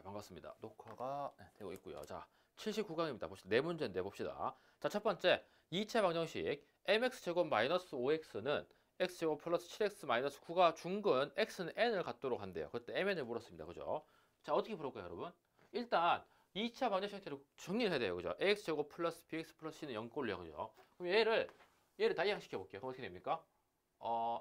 반갑습니다. 녹화가 되고 있고요. 자, 79강입니다. 봅시다. 네 문제 내봅시다. 자, 첫 번째, 2차 방정식 mx제곱 마이너스 5x는 x제곱 플러스 7x 마이너스 9가 중근 x는 n을 갖도록 한대요. 그때 mn을 물었습니다. 그죠? 자, 어떻게 풀을까요, 여러분? 일단 2차 방정식 형태로 정리를 해야 돼요. 그죠? ax제곱 플러스 bx 플러스 c는 0꼴이에요. 그죠? 그럼 얘를 다 이항시켜 볼게요. 그럼 어떻게 됩니까?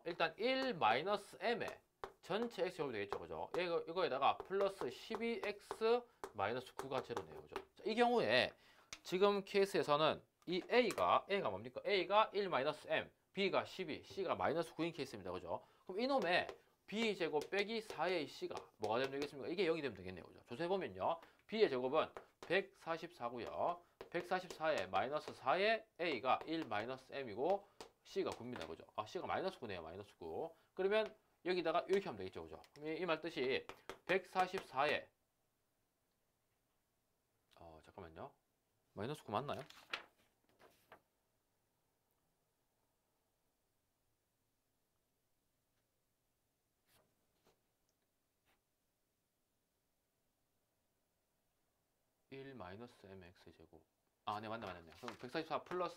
일단 1 마이너스 m에 전체 x제곱이 되겠죠. 그죠? 이거에다가 플러스 12x 마이너스 9가 제로네요. 그죠? 자, 이 경우에 지금 케이스에서는 이 a가 뭡니까? a가 1 마이너스 m, b가 12, c가 마이너스 9인 케이스입니다. 그죠? 그럼 이놈의 b제곱 빼기 4의 c가 뭐가 되면 되겠습니까? 이게 0이 되면 되겠네요. 그죠? 조사해보면요. b의 제곱은 144고요. 144에 마이너스 4의 a가 1 마이너스 m이고 c가 9입니다. 그죠? c가 마이너스 9네요. 마이너스 9. 그러면 여기다가 이렇게 하면 되겠죠. 그죠? 그럼 이 말 뜻이 144에 잠깐만요. 마이너스 9 맞나요? (1 마이너스 mx 제곱) 네, 맞네. 그럼 144 플러스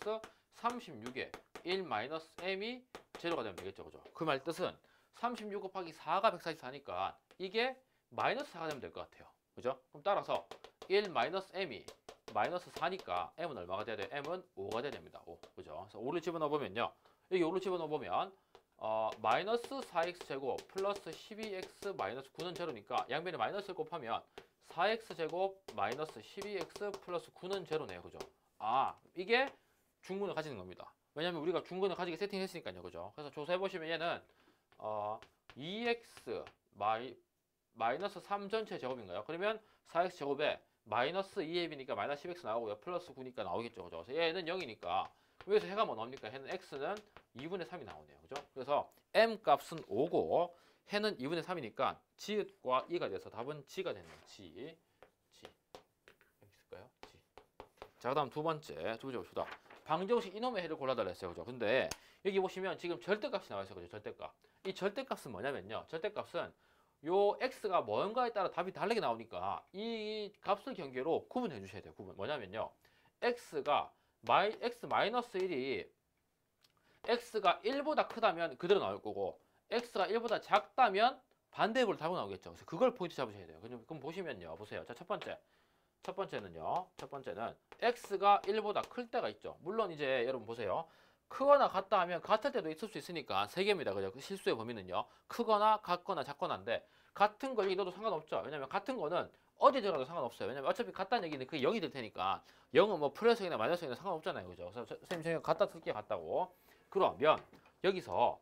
36에 1 마이너스 m이 제로가 되면 되겠죠. 그죠? 그 말 뜻은 36 곱하기 4가 144니까 이게 마이너스 4가 되면 될 것 같아요. 그죠? 그럼 따라서 1 마이너스 m이 마이너스 4니까 m은 얼마가 돼야 돼요? m은 5가 돼야 됩니다. 5. 그죠? 그래서 5를 집어넣어 보면요. 여기 5를 집어넣어 보면 마이너스 4x 제곱 플러스 12x 마이너스 9는 제로니까 양변에 마이너스를 곱하면 4x 제곱 마이너스 12x 플러스 9는 제로네요. 그죠? 이게 중근을 가지는 겁니다. 왜냐면 우리가 중근을 가지게 세팅했으니까요. 그죠? 그래서 조사해보시면 얘는 2x 마이너스 3 전체 제곱인가요? 그러면 4x 제곱에 마이너스 2ab이니까 마이너스 10x 나오고요. 플러스 9니까 나오겠죠. 그죠? 그래서 얘는 0이니까 여기서 해가 뭐 나옵니까? 해는 x는 2분의 3이 나오네요. 그죠? 그래서 m 값은 5고 해는 2분의 3이니까 지읒과 이가 돼서 답은 g가 되네요. g. 여기 있을까요? g. 자, 그다음 두 번째 봅시다. 방정식 이놈의 해를 골라달라 했어요. 그죠? 근데 여기 보시면 지금 절대값이 나와 있어요. 그죠? 절대값. 이 절대값은 뭐냐면요. 절대값은 요 x가 뭔가에 따라 답이 다르게 나오니까 이 값을 경계로 구분해 주셔야 돼요. 구분. 뭐냐면요. x가 x 마이너스 1이 x가 1보다 크다면 그대로 나올 거고 x가 1보다 작다면 반대급으로 답이 나오겠죠. 그래서 그걸 포인트 잡으셔야 돼요. 그럼 보시면요. 보세요. 자, 첫 번째는 x가 1보다 클 때가 있죠. 물론 이제 여러분 보세요. 크거나 같다 하면 같을 때도 있을 수 있으니까 세 개입니다. 그죠? 그 실수의 범위는요. 크거나 같거나 작거나인데 같은 거 여기 넣어도 상관없죠. 왜냐면 같은 거는 어디 들어가도 상관없어요. 왜냐면 어차피 같다는 얘기는 그게 0이 될 테니까 0은 뭐 플러스이나 마이너스이나 상관없잖아요. 그죠? 그래서 선생님 저희가 같다 쓸게 같다고. 그러면 여기서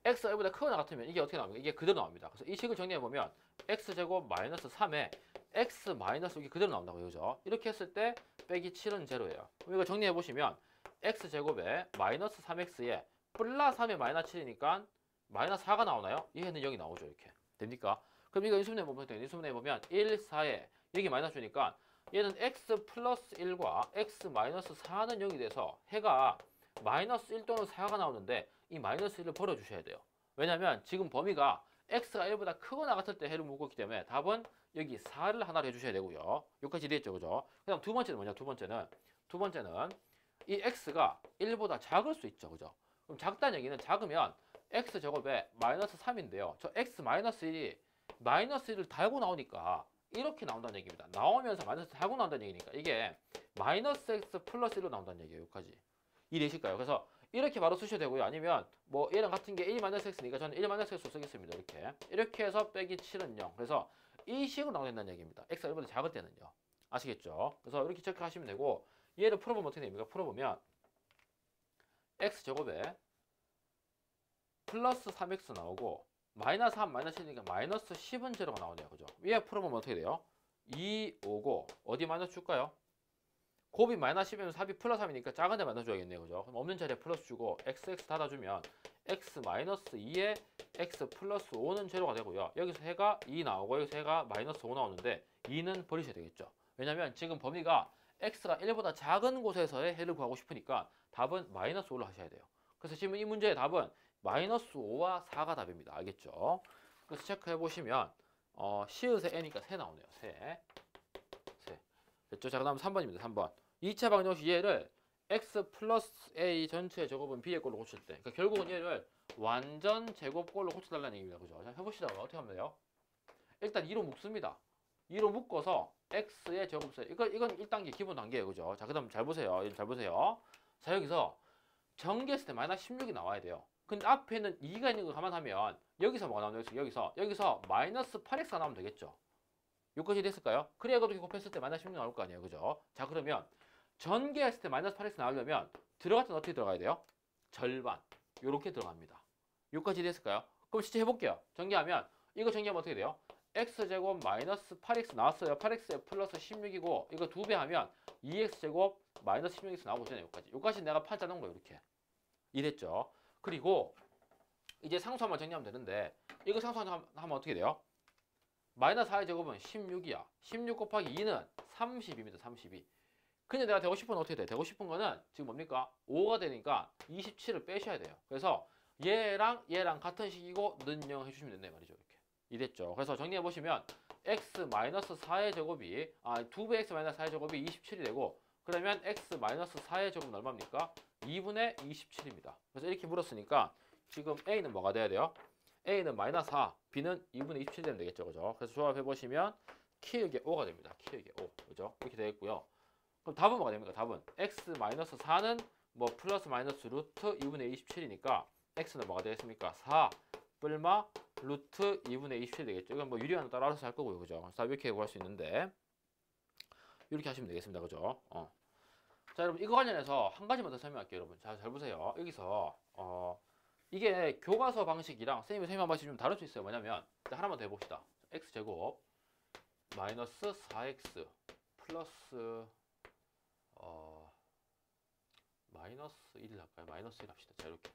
x가 1보다 크거나 같으면 이게 어떻게 나옵니까? 이게 그대로 나옵니다. 그래서 이 식을 정리해보면 x제곱 마이너스 3에 x 마이너스 이게 그대로 나온다고요. 그죠? 이렇게 했을 때 빼기 7은 제로예요. 그럼 이거 정리해보시면 x제곱에 마이너스 3x에 플러스 3에 마이너스 7이니까 마이너스 4가 나오나요? 얘는 여기 나오죠. 이렇게. 됩니까? 그럼 이거 인수분해보면 1, 4에 여기 마이너스 주니까 얘는 x 플러스 1과 x 마이너스 4는 0이 돼서 해가 마이너스 1 또는 4가 나오는데 이 마이너스 1을 버려주셔야 돼요. 왜냐면 지금 범위가 x가 1보다 크거나 같을 때 해를 묶었기 때문에 답은 여기 4를 하나로 해주셔야 되고요. 여기까지 이해했죠. 그죠? 그 다음 두 번째는 뭐냐? 두 번째는 이 x가 1보다 작을 수 있죠. 그죠? 그럼 작다는 얘기는 작으면 x제곱에 마이너스 3인데요. 저 x 마이너스 1이 마이너스 1을 달고 나오니까 이렇게 나온다는 얘기입니다. 나오면서 마이너스 달고 나온다는 얘기니까 이게 마이너스 x 플러스 1로 나온다는 얘기예요. 여기까지. 이해되실까요? 그래서 이렇게 바로 쓰셔도 되고요. 아니면 뭐 얘랑 같은 게 1-x니까 저는 1-x로 쓰겠습니다. 이렇게 해서 빼기 7은 0. 그래서 이 식으로 나온다는 얘기입니다. x가 1보다 작을 때는요. 아시겠죠? 그래서 이렇게 체크하시면 되고 얘를 풀어보면 어떻게 됩니까? 풀어보면 x제곱에 플러스 3x 나오고 마이너스 3, 마이너스 7이니까 마이너스 10은 제로가 나오네요. 그죠? 위에 풀어보면 어떻게 돼요? 2, 5고 어디 마이너스 줄까요? 곱이 마이너스 10이면 4이 플러스 3이니까 작은 데 마이너스 줘야겠네요. 그죠? 그럼 없는 자리에 플러스 주고 xx 닫아주면 x 마이너스 2에 x 플러스 5는 제로가 되고요. 여기서 해가 2 나오고 여기서 해가 마이너스 5 나오는데 2는 버리셔야 되겠죠. 왜냐면 지금 범위가 x가 1보다 작은 곳에서의 해를 구하고 싶으니까 답은 마이너스 5를 하셔야 돼요. 그래서 지금 이 문제의 답은 마이너스 5와 4가 답입니다. 알겠죠? 그래서 체크해 보시면 시읒에 n이니까 세 나오네요. 세. 됐죠? 자, 그다음 3번입니다. 3번. 2차 방정식 얘를 x 플러스 a 전체의 제곱은 b의 꼴로 고칠 때. 그러니까 결국은 얘를 완전 제곱꼴로 고쳐달라는 얘기입니다. 그죠? 자, 해봅시다. 어떻게 하면 돼요? 일단 2로 묶습니다. 2로 묶어서 x의 제곱세. 이건 1단계 기본 단계예요. 그죠? 자, 그다음 잘 보세요. 잘 보세요. 자, 여기서 전개했을 때 마이너스 16이 나와야 돼요. 근데 앞에 있는 2가 있는 거 감안하면 여기서 뭐가 나오냐? 여기서 마이너스 8x가 나오면 되겠죠. 여기까지 됐을까요? 그래야 이것도 곱했을 때 마이너스 16 나올 거 아니에요. 그죠? 자, 그러면 전개했을 때 마이너스 8x 나오려면 들어갈 때는 어떻게 들어가야 돼요? 절반. 요렇게 들어갑니다. 여기까지 됐을까요? 그럼 실제 해볼게요. 전개하면 이거 전개하면 어떻게 돼요? x제곱 마이너스 8x 나왔어요. 8x에 플러스 16이고 이거 2배 하면 2x제곱 마이너스 16x 나오고 있잖아요. 여기까지 내가 판 짜놓은 거예요. 이렇게. 이랬죠. 그리고 이제 상수하면 정리하면 되는데 이거 상수하면 어떻게 돼요? 마이너스 4의 제곱은 16이야. 16 곱하기 2는 30입니다. 32. 근데 내가 되고 싶은 건 어떻게 돼? 되고 싶은 거는 지금 뭡니까? 5가 되니까 27을 빼셔야 돼요. 그래서 얘랑 같은 식이고 는 0 해주시면 된다 말이죠. 이렇게. 이랬죠. 그래서 정리해 보시면 x 마이너스 4의 제곱이 2배 x 마이너스 4의 제곱이 27이 되고 그러면 x 마이너스 4의 제곱은 얼마입니까? 2분의 27입니다. 그래서 이렇게 물었으니까 지금 a는 뭐가 돼야 돼요? a는 마이너스 4, b는 2분의 27이 되면 되겠죠. 그죠? 그래서 조합해 보시면 키읔의 5가 됩니다. 키읔의 5. 그죠? 이렇게 되겠고요. 그럼 답은 뭐가 됩니까? 답은 x 마이너스 4는 뭐 플러스 마이너스 루트 2분의 27이니까 x는 뭐가 되겠습니까? 4 뿔마 루트 2분의 27이 되겠죠. 이건 뭐 유리한 따라 알아서 할 거고요. 그죠? 그래서 이렇게 구할 수 있는데 이렇게 하시면 되겠습니다. 그죠? 자, 여러분 이거 관련해서 한 가지만 더 설명할게요. 여러분 잘 보세요. 여기서 이게 교과서 방식이랑 선생님의 방식이 좀 다를 수 있어요. 뭐냐면 하나만 더 해봅시다. x제곱 마이너스 4x 플러스 마이너스 1을 할까요? 마이너스 1 합시다. 자, 이렇게.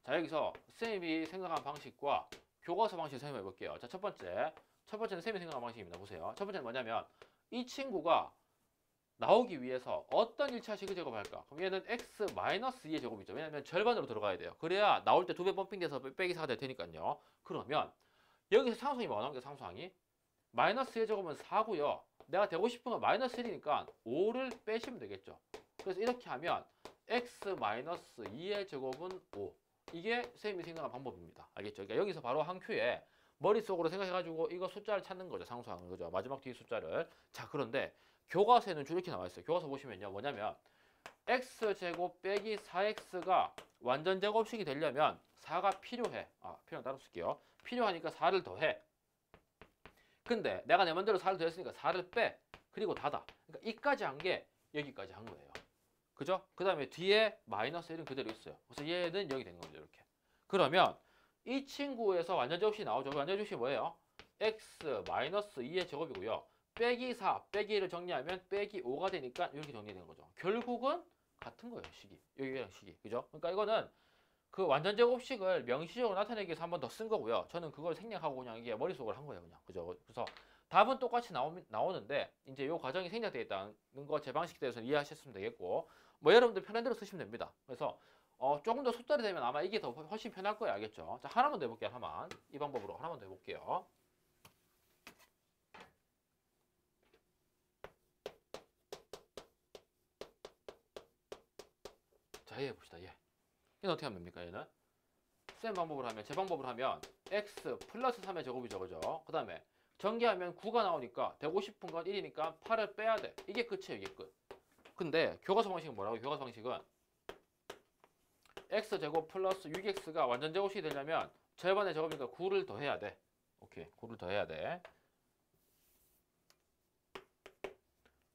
자, 여기서 선생님이 생각한 방식과 교과서 방식 설명해 볼게요. 자, 첫 번째는 선생님이 생각한 방식입니다. 보세요. 첫 번째는 뭐냐면 이 친구가 나오기 위해서 어떤 1차 식을 제곱할까? 그럼 얘는 x 마이너스 2의 제곱이죠. 왜냐면 절반으로 들어가야 돼요. 그래야 나올 때 2배 펌핑돼서 빼기 4가 될 테니까요. 그러면 여기서 상수항이 뭐 나온 게 상수항이? 마이너스 1의 제곱은 4고요. 내가 되고 싶은 건 마이너스 1이니까 5를 빼시면 되겠죠. 그래서 이렇게 하면 x 마이너스 2의 제곱은 5. 이게 선생님이 생각한 방법입니다. 알겠죠? 그러니까 여기서 바로 한 큐에 머릿속으로 생각해가지고 이거 숫자를 찾는 거죠. 상수항을. 그죠? 마지막 뒤 숫자를. 자, 그런데 교과서에는 줄 이렇게 나와 있어요. 교과서 보시면요. 뭐냐면 x제곱 빼기 4x가 완전 제곱식이 되려면 4가 필요해. 필요한 따로 쓸게요. 필요하니까 4를 더해. 근데 내가 내 맘대로 4를 더했으니까 4를 빼. 그리고 닫아. 그러니까 이까지 한 게 여기까지 한 거예요. 그죠? 그 다음에 뒤에 마이너스 1은 그대로 있어요. 그래서 얘는 여기 된 겁니다. 이렇게. 그러면 이 친구에서 완전 제곱식이 나오죠. 완전 제곱식이 뭐예요? x 마이너스 2의 제곱이고요. 빼기 4, 빼기 1을 정리하면 빼기 5가 되니까 이렇게 정리되는 거죠. 결국은 같은 거예요. 식이. 여기랑 식이. 그죠? 그러니까 이거는 그 완전 제곱식을 명시적으로 나타내기 위해서 한 번 더 쓴 거고요. 저는 그걸 생략하고 그냥 이게 머릿속으로 한 거예요. 그냥. 그죠? 그래서 답은 똑같이 나오는데 이제 이 과정이 생략되어 있다는 거 제 방식에 대해서 이해하셨으면 되겠고 뭐 여러분들 편한 대로 쓰시면 됩니다. 그래서 조금 더 속달이 되면 아마 이게 더 훨씬 편할 거예요. 알겠죠? 자, 하나만 더 해볼게요. 하나만. 이 방법으로 하나만 더 해볼게요. 자, 얘 해봅시다. 얘. 얘는 어떻게 하면 됩니까? 얘는 쌤 방법으로 하면, 제 방법으로 하면 x 플러스 3의 제곱이죠. 그죠? 그 다음에 전개하면 9가 나오니까 되고 싶은 건 1이니까 8을 빼야 돼. 이게 끝이에요. 이게 끝. 근데 교과서 방식은 뭐라고? 교과서 방식은 x제곱 플러스 6x가 완전 제곱식이 되려면 절반의 제곱이니까 9를 더해야 돼. 오케이. 9를 더해야 돼.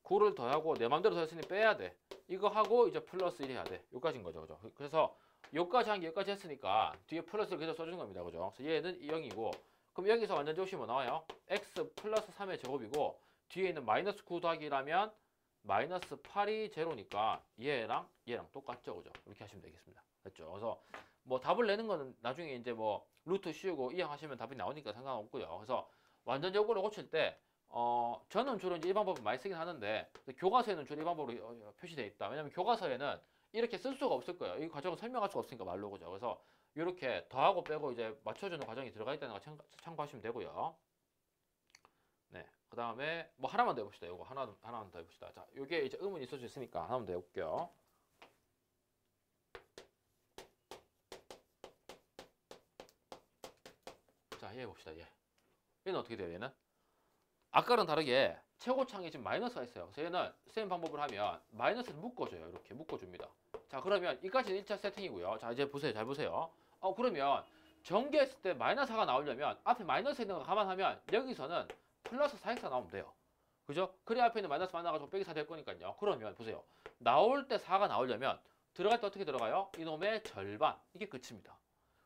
9를 더하고 내 맘대로 더했으니 빼야 돼. 이거 하고 이제 플러스 1 해야 돼. 여기까지인 거죠. 그죠? 그래서 여기까지 한 게 여기까지 했으니까 뒤에 플러스를 그대로 써주는 겁니다. 그죠? 그래서 얘는 0이고 그럼 여기서 완전 제곱식이 뭐 나와요? x 플러스 3의 제곱이고 뒤에 있는 마이너스 9 더하기라면 마이너스 8이 제로니까 얘랑 똑같죠. 그죠? 이렇게 하시면 되겠습니다. 됐죠? 그래서 뭐 답을 내는 거는 나중에 이제 뭐 루트 씌우고 이항하시면 답이 나오니까 상관없고요. 그래서 완전 제곱으로 고칠 때 저는 주로 이제 이 방법을 많이 쓰긴 하는데 교과서에는 주로 이 방법으로 표시되어 있다. 왜냐면 교과서에는 이렇게 쓸 수가 없을 거예요. 이 과정을 설명할 수가 없으니까 말로. 그죠? 그래서 이렇게 더하고 빼고 이제 맞춰주는 과정이 들어가 있다는 거 참고하시면 되고요. 그 다음에 뭐 하나만 더 해봅시다. 요거 하나만 더 해봅시다. 자, 요게 이제 의문이 있을 수 있으니까 하나만 더 해볼게요. 자, 얘 해봅시다. 얘는 어떻게 돼요? 얘는 아까랑 다르게 최고창이 지금 마이너스가 있어요. 그래서 얘는 쌤 방법을 하면 마이너스를 묶어줘요. 이렇게 묶어줍니다. 자, 그러면 이까지는 1차 세팅이고요. 자, 이제 보세요. 잘 보세요. 그러면 전개했을 때 마이너스 4가 나오려면 앞에 마이너스 있는 거 감안하면 여기서는 플러스 4x가 나오면 돼요. 그죠? 그래 앞에 있는 마이너스 만나가지고 빼기 4 될 거니까요. 그러면 보세요. 나올 때 4가 나오려면 들어갈 때 어떻게 들어가요? 이놈의 절반. 이게 끝입니다.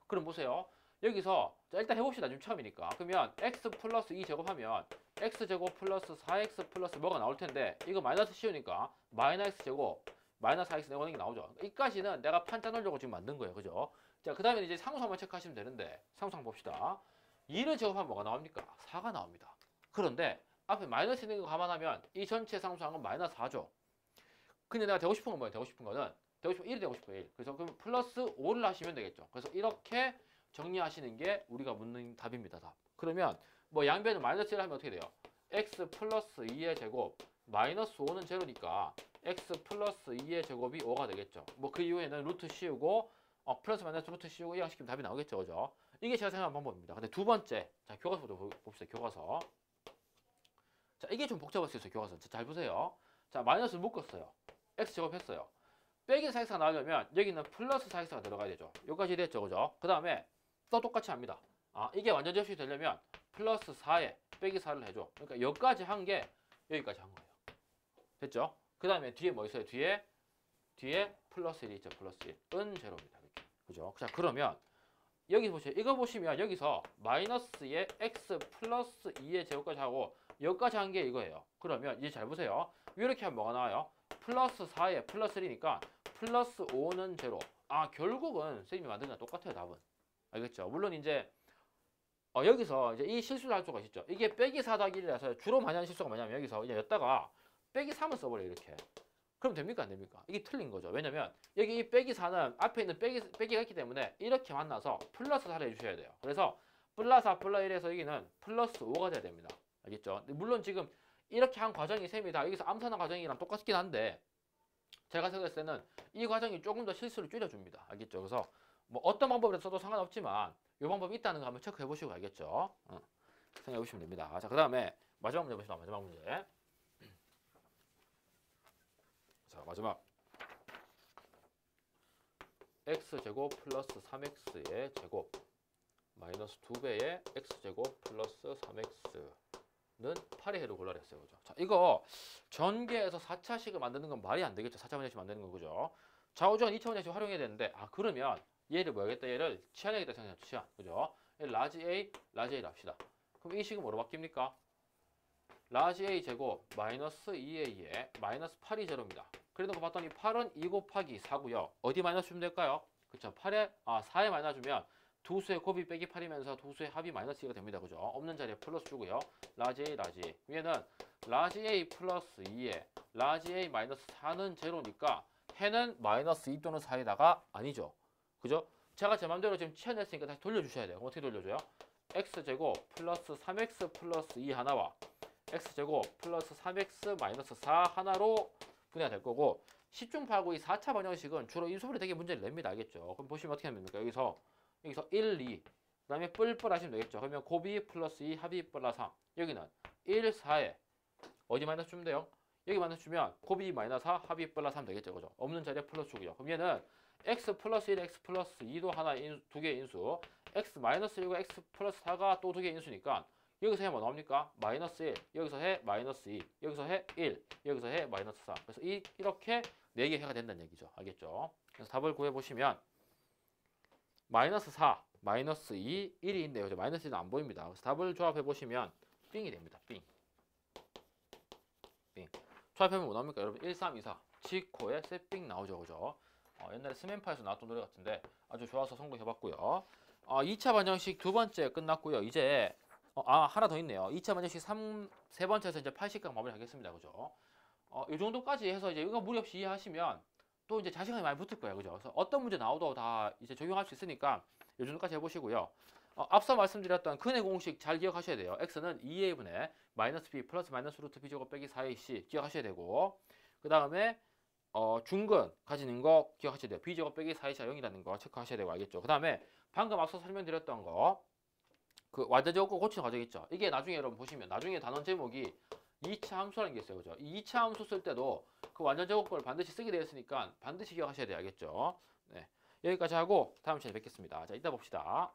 그럼 보세요. 여기서 자, 일단 해봅시다. 지금 처음이니까. 그러면 x 플러스 2제곱하면 x제곱 플러스 4x 플러스 뭐가 나올 텐데 이거 마이너스 씌우니까 마이너스 제곱 마이너스 4x 내고는 게 나오죠. 이까지는 내가 판짜 넣으려고 지금 만든 거예요. 그죠? 자, 그 다음에 이제 상수함만 체크하시면 되는데 상수함 봅시다. 2를 제곱하면 뭐가 나옵니까? 4가 나옵니다. 그런데 앞에 마이너스 있는 거 감안하면 이 전체 상수함은 마이너스 4죠. 근데 내가 되고 싶은 건 뭐예요? 되고 싶은 거는 1이 되고 싶어요. 1. 그래서 그럼 플러스 5를 하시면 되겠죠. 그래서 이렇게 정리하시는 게 우리가 묻는 답입니다. 답. 그러면 뭐 양변을 마이너스 1을 하면 어떻게 돼요? x 플러스 2의 제곱 마이너스 5는 제로니까 x 플러스 2의 제곱이 5가 되겠죠. 뭐 그 이후에는 루트 씌우고 플러스 마이너스 루트 씌우고 이항시키면 답이 나오겠죠. 그죠? 이게 제가 생각한 방법입니다. 근데 두 번째, 자, 교과서부터 봅시다. 교과서. 자, 이게 좀 복잡할 수 있어요. 교과서. 자, 잘 보세요. 자, 마이너스를 묶었어요. x 제곱 했어요. 빼기 4x가 나오려면 여기는 플러스 4x가 들어가야 되죠. 여기까지 됐죠. 그죠? 그 다음에 또 똑같이 합니다. 이게 완전 접시 되려면 플러스 4에 빼기 4를 해줘. 그러니까 여기까지 한 게 여기까지 한 거예요. 됐죠? 그 다음에 뒤에 뭐 있어요? 뒤에 플러스 1이 있죠. 플러스 1은 제로입니다. 이렇게. 그죠? 자, 그러면 여기 보세요. 이거 보시면 여기서 마이너스의 x 플러스 2의 제곱까지 하고 여기까지 한 게 이거예요. 그러면 이제 잘 보세요. 이렇게 하면 뭐가 나와요? 플러스 4에 플러스 1이니까 플러스 5는 제로. 결국은 선생님이 만든 거랑 똑같아요. 답은. 알겠죠? 물론 이제 여기서 이제 이 실수를 할 수가 있죠. 이게 빼기 4 더하기 1이라서 주로 많이 하는 실수가 뭐냐면 여기서 이제 여기다가 빼기 3을 써버려요. 이렇게. 그럼 됩니까? 안 됩니까? 이게 틀린 거죠. 왜냐면 여기 이 빼기 4는 앞에 있는 빼기가 있기 때문에 이렇게 만나서 플러스 4를 해주셔야 돼요. 그래서 플러스 4 플러스 1에서 여기는 플러스 5가 돼야 됩니다. 알겠죠? 물론 지금 이렇게 한 과정이 셈이 다 여기서 암산한 과정이랑 똑같긴 한데 제가 생각했을 때는 이 과정이 조금 더 실수를 줄여줍니다. 알겠죠? 그래서 뭐 어떤 방법을 써도 상관없지만 이 방법이 있다는 거 한번 체크해 보시고 알겠죠? 생각해 보시면 됩니다. 자, 그 다음에 마지막 문제 보시다. 마지막 문제. 자, 마지막 x제곱 플러스 3x의 제곱 마이너스 2배의 x제곱 플러스 3x는 8의 해를 골라라 했어요. 그죠? 자, 이거 전개해서 4차식을 만드는 건 말이 안 되겠죠. 4차 방정식 만드는 거. 그죠? 좌우전 2차 방정식 활용해야 되는데 그러면 얘를 뭐 하겠다? 얘를 치환하겠다 생각해요. 치환. 그죠? 라지 A, 라지 A를 합시다. 그럼 이 식은 뭐로 바뀝니까? 라지 A 제곱 마이너스 2A에 마이너스 8이 제로입니다. 그래놓고 봤더니 8은 2 곱하기 4고요. 어디 마이너스 주면 될까요? 그쵸? 4에 마이너스 주면 두 수의 곱이 빼기 8이면서 두 수의 합이 마이너스 2가 됩니다. 그죠? 없는 자리에 플러스 주고요. 라지 A, 라지 A. 위에는 라지 A 플러스 2에 라지 A 마이너스 4는 제로니까 해는 마이너스 2 또는 4에다가 아니죠. 그죠? 제가 제 맘대로 지금 치환했으니까 다시 돌려주셔야 돼요. 그럼 어떻게 돌려줘요? x제곱 플러스 3x 플러스 2 하나와 x제곱 플러스 3x 마이너스 4 하나로 분해가 될 거고 10중 8구 이 4차 방정식은 주로 인수분해 되게 문제를 냅니다. 알겠죠? 그럼 보시면 어떻게 하면 됩니까? 여기서 1, 2 그 다음에 뿔뿔 하시면 되겠죠? 그러면 곱이 플러스 2 합이 플러스 3 여기는 1, 4에 어디 마이너스 주면 돼요? 여기 마이너스 주면 곱이 마이너스 4 합이 플러스 3 되겠죠? 그죠? 없는 자리에 플러스 주고요. 그럼 얘는 x 플러스 1, x 플러스 2도 두 개의 인수 x 마이너스 1과 x 플러스 4가 또 두 개의 인수니까 여기서 해 뭐 나옵니까? 마이너스 1, 여기서 해 마이너스 2, 여기서 해 1, 여기서 해 마이너스 4. 그래서 이렇게 4개 해가 된다는 얘기죠. 알겠죠? 그래서 답을 구해보시면 마이너스 4, 마이너스 2, 1이 있네요. 마이너스 1은 안 보입니다. 그래서 답을 조합해보시면 삥이 됩니다. 삥. 조합하면 뭐 나옵니까? 여러분 1, 3, 2, 4 지코에 셋삥 나오죠. 그죠? 옛날에 스맨파에서 나왔던 노래 같은데 아주 좋아서 성공해봤고요. 2차 반정식 두 번째 끝났고요. 이제 하나 더 있네요. 2차 반정식 세 번째에서 이제 80강 마무리하겠습니다. 그죠? 이 정도까지 해서 이제 이거 무리 없이 이해하시면 또 이제 자신감이 많이 붙을 거예요. 그죠? 그래서 어떤 문제 나와도 다 이제 적용할 수 있으니까 이 정도까지 해보시고요. 앞서 말씀드렸던 근의 공식 잘 기억하셔야 돼요. x는 2a분의 마이너스 b 플러스 마이너스 루트 b 제곱 빼기 4ac 기억하셔야 되고, 그 다음에 중근 가지는 거 기억하셔야 돼요. b 제곱 빼기 4ac가 0이라는 거 체크하셔야 되고, 알겠죠? 그 다음에 방금 앞서 설명드렸던 거 그 완전 제곱권 고치는 과정 있죠. 이게 나중에 여러분 보시면 나중에 단원 제목이 2차 함수라는 게 있어요. 그죠? 이 2차 함수 쓸 때도 그 완전 제곱권을 반드시 쓰게 되어 있으니까 반드시 기억하셔야 돼요. 알겠죠? 네. 여기까지 하고 다음 시간에 뵙겠습니다. 자, 이따 봅시다.